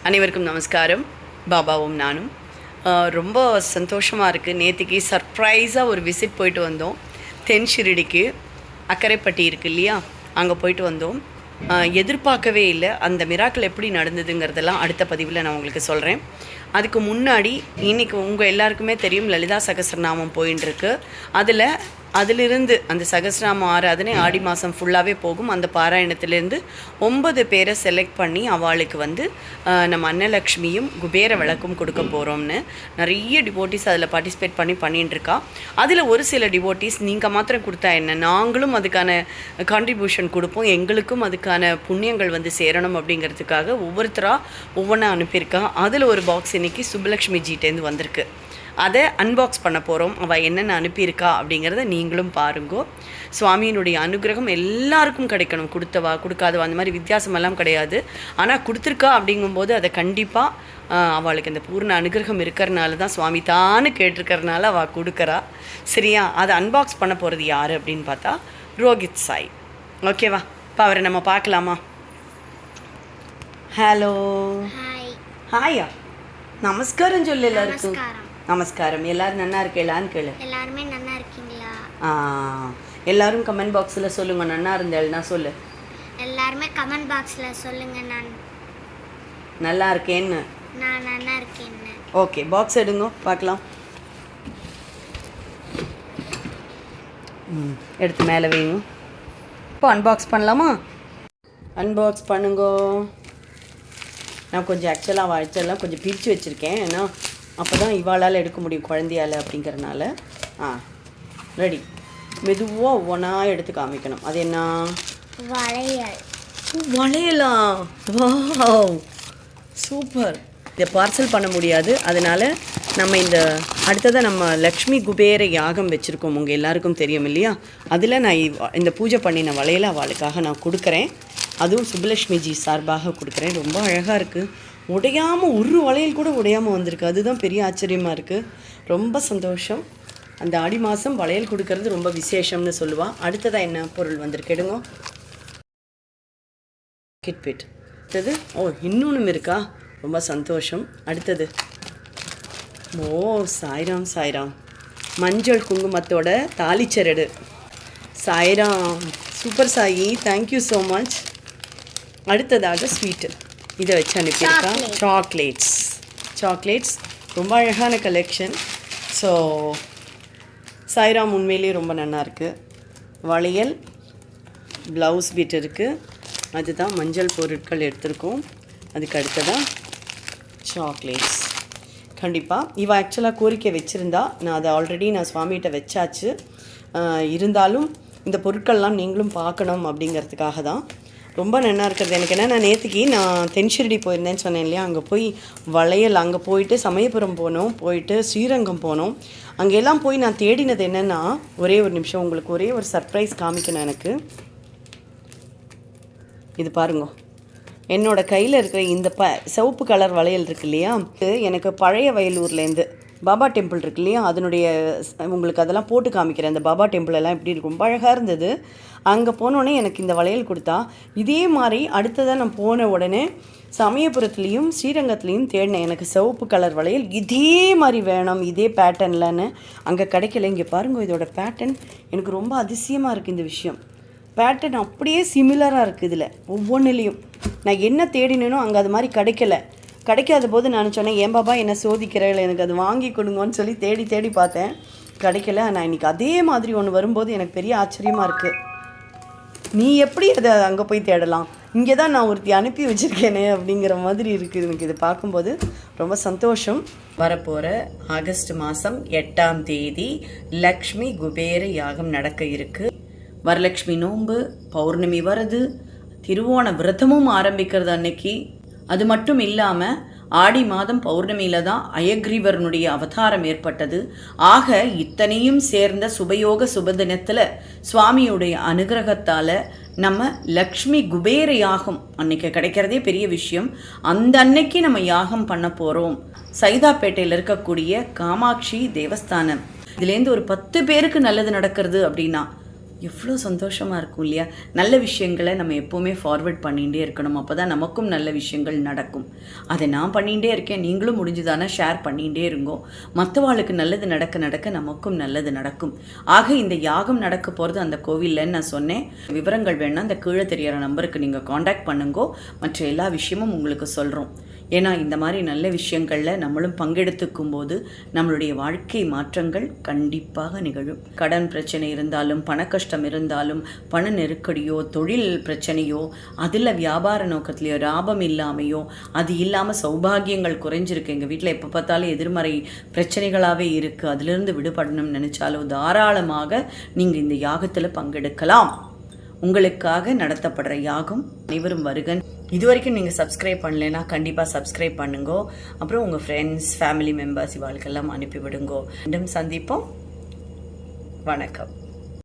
அனைவருக்கும் நமஸ்காரம். பாபாவும் நானும் ரொம்ப சந்தோஷமாக இருக்குது. நேற்றுக்கு சர்ப்ரைஸாக ஒரு விசிட் போயிட்டு வந்தோம். தென் ஷிரடிக்கு அக்கரைப்பட்டி இருக்குது இல்லையா, அங்கே போயிட்டு வந்தோம். எதிர்பார்க்கவே இல்லை. அந்த மிராக்கள் எப்படி நடந்ததுங்கிறதெல்லாம் அடுத்த பதிவில் நான் உங்களுக்கு சொல்கிறேன். அதுக்கு முன்னாடி இன்றைக்கி உங்கள் எல்லாருக்குமே தெரியும், லலிதா சகஸ்ரநாமம் போயின்னு இருக்கு. அதிலிருந்து அந்த சகஸ்ரநாமம் ஆராதனை ஆடி மாதம் ஃபுல்லாகவே போகும். அந்த பாராயணத்திலேருந்து 9 பேரை செலக்ட் பண்ணி அவளுக்கு நம்ம அன்னலக்ஷ்மியும் குபேர விளக்கும் கொடுக்க போகிறோம்னு நிறைய டிவோட்டிஸ் அதில் பார்ட்டிசிபேட் பண்ணிட்டுருக்கா. அதில் ஒரு சில டிவோட்டிஸ் நீங்கள் மாத்திரம் கொடுத்தா என்ன, நாங்களும் அதுக்கான கான்ட்ரிபியூஷன் கொடுப்போம், எங்களுக்கும் அதுக்கான புண்ணியங்கள் சேரணும் அப்படிங்கிறதுக்காக ஒவ்வொருத்தராக ஒவ்வொன்றா அனுப்பியிருக்கா. அதில் ஒரு பாக்ஸ் இன்றைக்கி சுப்புலக்ஷ்மி ஜிட்டேருந்து வந்திருக்கு. அதை அன்பாக்ஸ் பண்ண போகிறோம். அவள் என்னென்ன அனுப்பியிருக்கா அப்படிங்கிறத நீங்களும் பாருங்கோ. சுவாமியினுடைய அனுகிரகம் எல்லாருக்கும் கிடைக்கணும், கொடுத்தவா கொடுக்காதவா அந்த மாதிரி வித்தியாசமெல்லாம் கிடையாது. ஆனால் கொடுத்துருக்கா அப்படிங்கும்போது அதை கண்டிப்பாக அவளுக்கு அந்த பூர்ண அனுகிரகம் இருக்கிறனால தான், சுவாமி தானு கேட்டிருக்கிறனால அவள் கொடுக்குறா. சரியா? அதை அன்பாக்ஸ் பண்ண போகிறது யார் அப்படின்னு பார்த்தா ரோஹித் சாய். ஓகேவா? இப்போ அவரை நம்ம பார்க்கலாமா? ஹலோ, ஹாயா, நமஸ்காரம் சொல்லு எல்லாருக்கும். நமஸ்காரம். எல்லாரும் நல்லா இருக்கலான்னு கேளு. எல்லாருமே நல்லா இருக்கீங்களா? எல்லாரும் கமெண்ட் பாக்ஸில் சொல்லுங்க, நல்லா இருந்தேன்னா சொல்லு. எல்லாருமே கமெண்ட் பாக்ஸில் சொல்லுங்க நான் நல்லா இருக்கேன்னு. நான் நல்லா இருக்கேன்னு. ஓகே, பாக்ஸ் எடுங்க பார்க்கலாம். எடுத்து மேலே வைங்க. இப்போ அன்பாக்ஸ் பண்ணலாமா? அன்பாக்ஸ் பண்ணுங்கோ. நான் கொஞ்சம் ஆக்சுவலாக வாழ்ச்செல்லாம் கொஞ்சம் பிரித்து வச்சுருக்கேன், ஏன்னா அப்போ தான் இவாளால் எடுக்க முடியும், குழந்தையால் அப்படிங்கிறனால. ரெடி. மெதுவாக ஒவ்வொன்றா எடுத்து காமிக்கணும். அது என்ன? வளையல். வளையலா? Wow, super. இதை பார்சல் பண்ண முடியாது, அதனால் நம்ம அடுத்ததாக நம்ம லக்ஷ்மி குபேர யாகம் வச்சுருக்கோம், உங்கள் எல்லாருக்கும் தெரியும் இல்லையா? அதில் நான் இந்த பூஜை பண்ணின வளையலை அவளுக்காக நான் கொடுக்குறேன். அதுவும் சுப்புலக்ஷ்மிஜி சார்பாக கொடுக்குறேன். ரொம்ப அழகாக இருக்குது. உடையாமல், ஒரு வளையல் கூட உடையாமல் வந்திருக்கு. அதுதான் பெரிய ஆச்சரியமாக இருக்குது. ரொம்ப சந்தோஷம். அந்த ஆடி மாதம் வளையல் கொடுக்கறது ரொம்ப விசேஷம்னு சொல்லுவாள். அடுத்ததாக என்ன பொருள் வந்திருக்கு எடுங்க. கிட்பிட். அடுத்தது இன்னொன்றும் இருக்கா? ரொம்ப சந்தோஷம். அடுத்தது சாய்ராம் சாய்ராம், மஞ்சள் குங்குமத்தோட தாலிச்சரடு. Sairam, super Sai, thank you so much. அடுத்ததாக ஸ்வீட்டு இதை வச்சு அனுப்பியிருக்கா. சாக்லேட்ஸ் ரொம்ப அழகான கலெக்ஷன். ஸோ சாய்ராம் உண்மையிலேயே ரொம்ப நல்லா இருக்குது. வளையல், ப்ளவுஸ் பீட் இருக்குது. அதுதான் மஞ்சள் பொருட்கள் எடுத்திருக்கோம். அதுக்கு அடுத்ததான் சாக்லேட்ஸ். கண்டிப்பாக இவள் ஆக்சுவலாக கோரிக்கை வச்சுருந்தா, நான் அதை ஆல்ரெடி சுவாமிகிட்ட வச்சாச்சு. இருந்தாலும் இந்த பொருட்கள்லாம் நீங்களும் பார்க்கணும் அப்படிங்கிறதுக்காக தான். ரொம்ப நல்லா இருக்கிறது. எனக்கு என்ன, நான் நேற்றுக்கு தென் ஷிரடி போயிருந்தேன்னு சொன்னேன் இல்லையா, அங்கே போய் வளையல், அங்கே போயிட்டு சமயபுரம் போனோம், போயிட்டு ஸ்ரீரங்கம் போனோம். அங்கெல்லாம் போய் நான் தேடினது என்னென்னா, ஒரே ஒரு நிமிஷம் உங்களுக்கு ஒரே ஒரு சர்ப்ரைஸ் காமிக்கணும். எனக்கு இது பாருங்க, என்னோடய கையில் இருக்கிற இந்த சிவப்பு கலர் வளையல் இருக்கு இல்லையா, எனக்கு பழைய வயலூர்லேருந்து பாபா டெம்பிள் இருக்கு இல்லையா, அதனுடைய உங்களுக்கு அதெல்லாம் போட்டு காமிக்கிறேன். அந்த பாபா டெம்பிள் எல்லாம் எப்படி இருக்கும், ரொம்ப அழகாக இருந்தது. அங்கே போனோடனே எனக்கு இந்த வளையல் கொடுத்தா. இதே மாதிரி அடுத்ததாக நான் போன உடனே சமயபுரத்துலேயும் ஸ்ரீரங்கத்துலேயும் தேடினேன், எனக்கு சிவப்பு கலர் வளையல் இதே மாதிரி வேணும், இதே பேட்டர்ன்லன்னு. அங்கே கிடைக்கல. இங்கே பாருங்கள், இதோட பேட்டர்ன் எனக்கு ரொம்ப அதிசயமாக இருக்குது. இந்த விஷயம் பேட்டர்ன் அப்படியே சிமிலராக இருக்குது இதில் ஒவ்வொன்றுலேயும். நான் என்ன தேடினேனோ அங்கே அது மாதிரி கிடைக்காத போது நான் சொன்னேன், ஏன் பாபா என்ன சோதிக்கிறேன், எனக்கு அது வாங்கி கொடுங்கன்னு சொல்லி தேடி பார்த்தேன், கிடைக்கல. நான் இன்றைக்கி அதே மாதிரி ஒன்று வரும்போது எனக்கு பெரிய ஆச்சரியமாக இருக்குது. நீ எப்படி அதை அங்கே போய் தேடலாம், இங்கே தான் நான் ஒருத்தி அனுப்பி வச்சுருக்கேனே அப்படிங்கிற மாதிரி இருக்குது எனக்கு. இது பார்க்கும்போது ரொம்ப சந்தோஷம். வரப்போகிற ஆகஸ்ட் மாதம் 8ஆம் தேதி லக்ஷ்மி குபேர யாகம் நடக்க இருக்குது. வரலட்சுமி நோன்பு, பௌர்ணமி வருது, திருவோண விரதமும் ஆரம்பிக்கிறது அன்னைக்கு. அது மட்டும் இல்லாமல் ஆடி மாதம் பௌர்ணமியில் தான் அயக்ரீவரனுடைய அவதாரம் ஏற்பட்டது. ஆக இத்தனையும் சேர்ந்த சுபயோக சுபதினத்தில் சுவாமியுடைய அனுகிரகத்தால் நம்ம லக்ஷ்மி குபேர யாகம் அன்னைக்கு கிடைக்கிறதே பெரிய விஷயம். அந்த அன்னைக்கு நம்ம யாகம் பண்ண போகிறோம். சைதாப்பேட்டையில் இருக்கக்கூடிய காமாட்சி தேவஸ்தானம். இதுலேருந்து ஒரு 10 பேருக்கு நல்லது நடக்கிறது அப்படின்னா எவ்வளோ சந்தோஷமாக இருக்கும் இல்லையா? நல்ல விஷயங்களை நம்ம எப்போவுமே ஃபார்வர்ட் பண்ணிகிட்டே இருக்கணும். அப்போ தான் நமக்கும் நல்ல விஷயங்கள் நடக்கும். அதை நான் பண்ணிகிட்டே இருக்கேன், நீங்களும் முடிஞ்சுதானே ஷேர் பண்ணிகிட்டே இருங்கோ. மற்றவாளுக்கு நல்லது நடக்க நடக்க நமக்கும் நல்லது நடக்கும். ஆக இந்த யாகம் நடக்க போகிறது அந்த கோவில்லன்னு நான் சொன்னேன். விவரங்கள் வேணால் அந்த கீழே தெரியிற நம்பருக்கு நீங்கள் காண்டாக்ட் பண்ணுங்கோ. மற்ற எல்லா விஷயமும் உங்களுக்கு சொல்கிறோம். ஏன்னா இந்த மாதிரி நல்ல விஷயங்களில் நம்மளும் பங்கெடுத்துக்கும் போது நம்மளுடைய வாழ்க்கை மாற்றங்கள் கண்டிப்பாக நிகழும். கடன் பிரச்சனை இருந்தாலும், பண கஷ்டம் இருந்தாலும், பண நெருக்கடியோ, தொழில் பிரச்சனையோ, அதில் வியாபார நோக்கத்துலையோ, லாபம் இல்லாமையோ, அது இல்லாமல் சௌபாகியங்கள் குறைஞ்சிருக்கு, எங்கள் வீட்டில் எப்போ பார்த்தாலும் எதிர்மறை பிரச்சனைகளாகவே இருக்குது, அதிலிருந்து விடுபடணும்னு நினச்சாலோ தாராளமாக நீங்கள் இந்த யாகத்தில் பங்கெடுக்கலாம். உங்களுக்காக நடத்தப்படுற யாகம். அனைவரும் வருகன். இது வரைக்கும் நீங்கள் சப்ஸ்கிரைப் பண்ணலைன்னா கண்டிப்பாக சப்ஸ்கிரைப் பண்ணுங்கோ. அப்புறம் உங்கள் ஃப்ரெண்ட்ஸ், ஃபேமிலி மெம்பர்ஸ் இவாளுக்கெல்லாம் அனுப்பிவிடுங்கோ. மீண்டும் சந்திப்போம். வணக்கம்.